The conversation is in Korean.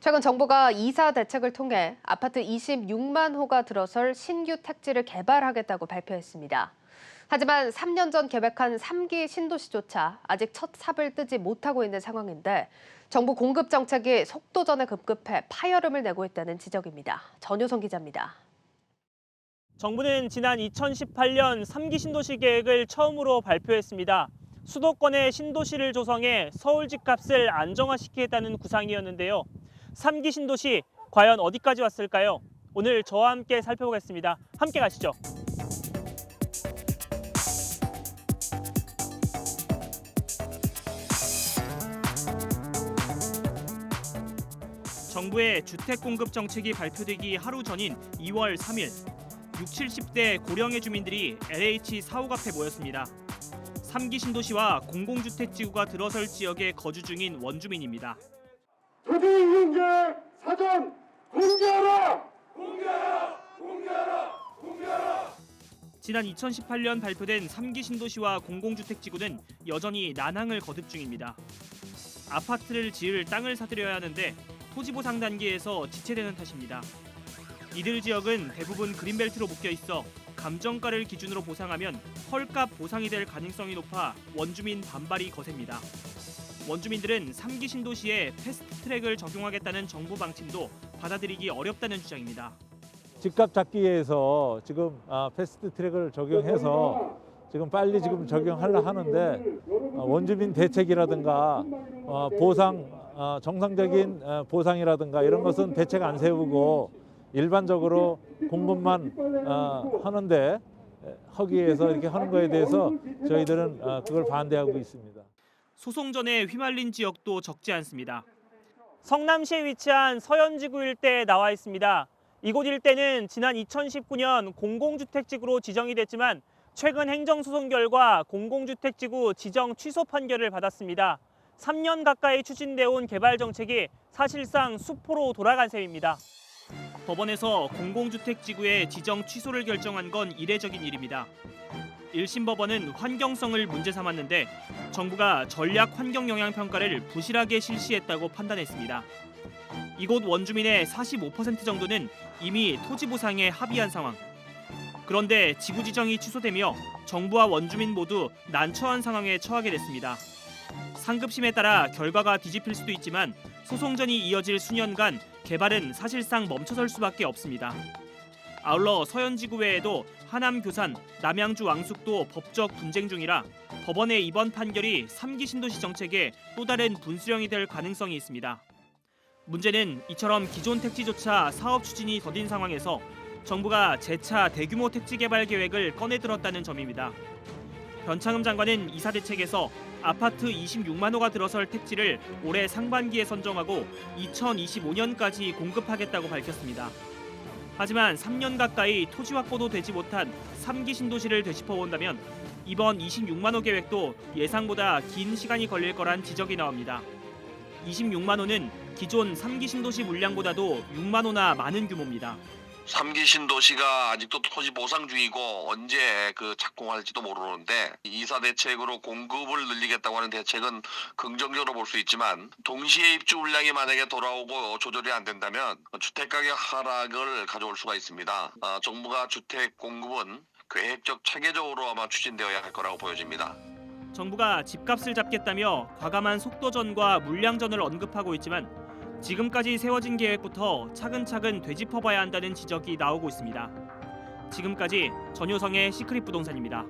최근 정부가 이사 대책을 통해 아파트 26만 호가 들어설 신규 택지를 개발하겠다고 발표했습니다. 하지만 3년 전 계획한 3기 신도시조차 아직 첫 삽을 뜨지 못하고 있는 상황인데 정부 공급 정책이 속도전에 급급해 파열음을 내고 있다는 지적입니다. 전효성 기자입니다. 정부는 지난 2018년 3기 신도시 계획을 처음으로 발표했습니다. 수도권의 신도시를 조성해 서울 집값을 안정화시키겠다는 구상이었는데요. 3기 신도시 과연 어디까지 왔을까요? 오늘 저와 함께 살펴보겠습니다. 함께 가시죠. 정부의 주택 공급 정책이 발표되기 하루 전인 2월 3일, 60, 70대 고령의 주민들이 LH 사옥 앞에 모였습니다. 3기 신도시와 공공주택지구가 들어설 지역에 거주 중인 원주민입니다. 토지 이용계 사전 공개하라! 지난 2018년 발표된 3기 신도시와 공공주택지구는 여전히 난항을 거듭 중입니다. 아파트를 지을 땅을 사들여야 하는데 토지 보상 단계에서 지체되는 탓입니다. 이들 지역은 대부분 그린벨트로 묶여 있어 감정가를 기준으로 보상하면 헐값 보상이 될 가능성이 높아 원주민 반발이 거셉니다. 원주민들은 3기 신도시에 패스트트랙을 적용하겠다는 정부 방침도 받아들이기 어렵다는 주장입니다. 집값 잡기 위해서 지금 패스트트랙을 적용해서 지금 빨리 지금 적용하려 하는데 원주민 대책이라든가 보상 정상적인 보상이라든가 이런 것은 대책 안 세우고 일반적으로 공급만 하는데 하기 위해서 이렇게 하는 거에 대해서 저희들은 그걸 반대하고 있습니다. 소송전에 휘말린 지역도 적지 않습니다. 성남시에 위치한 서현지구 일대에 나와 있습니다. 이곳 일대는 지난 2019년 공공주택지구로 지정이 됐지만 최근 행정소송 결과 공공주택지구 지정 취소 판결을 받았습니다. 3년 가까이 추진되어 온 개발 정책이 사실상 수포로 돌아간 셈입니다. 법원에서 공공주택지구의 지정 취소를 결정한 건 이례적인 일입니다. 1심 법원은 환경성을 문제 삼았는데 정부가 전략 환경영향평가를 부실하게 실시했다고 판단했습니다. 이곳 원주민의 45% 정도는 이미 토지 보상에 합의한 상황. 그런데 지구 지정이 취소되며 정부와 원주민 모두 난처한 상황에 처하게 됐습니다. 상급심에 따라 결과가 뒤집힐 수도 있지만 소송전이 이어질 수년간 개발은 사실상 멈춰설 수밖에 없습니다. 아울러 서현지구 외에도 하남 교산, 남양주 왕숙도 법적 분쟁 중이라 법원의 이번 판결이 3기 신도시 정책의 또 다른 분수령이 될 가능성이 있습니다. 문제는 이처럼 기존 택지조차 사업 추진이 더딘 상황에서 정부가 재차 대규모 택지 개발 계획을 꺼내들었다는 점입니다. 변창흠 장관은 이사 대책에서 아파트 26만 호가 들어설 택지를 올해 상반기에 선정하고 2025년까지 공급하겠다고 밝혔습니다. 하지만 3년 가까이 토지 확보도 되지 못한 3기 신도시를 되짚어본다면 이번 26만 호 계획도 예상보다 긴 시간이 걸릴 거란 지적이 나옵니다. 26만 호는 기존 3기 신도시 물량보다도 6만 호나 많은 규모입니다. 3기 신도시가 아직도 토지 보상 중이고 언제 착공할지도 모르는데 이사 대책으로 공급을 늘리겠다고 하는 대책은 긍정적으로 볼 수 있지만 동시에 입주 물량이 만약에 돌아오고 조절이 안 된다면 주택가격 하락을 가져올 수가 있습니다. 정부가 주택 공급은 계획적 체계적으로 아마 추진되어야 할 거라고 보여집니다. 정부가 집값을 잡겠다며 과감한 속도전과 물량전을 언급하고 있지만 지금까지 세워진 계획부터 차근차근 되짚어봐야 한다는 지적이 나오고 있습니다. 지금까지 전효성의 시크릿 부동산입니다.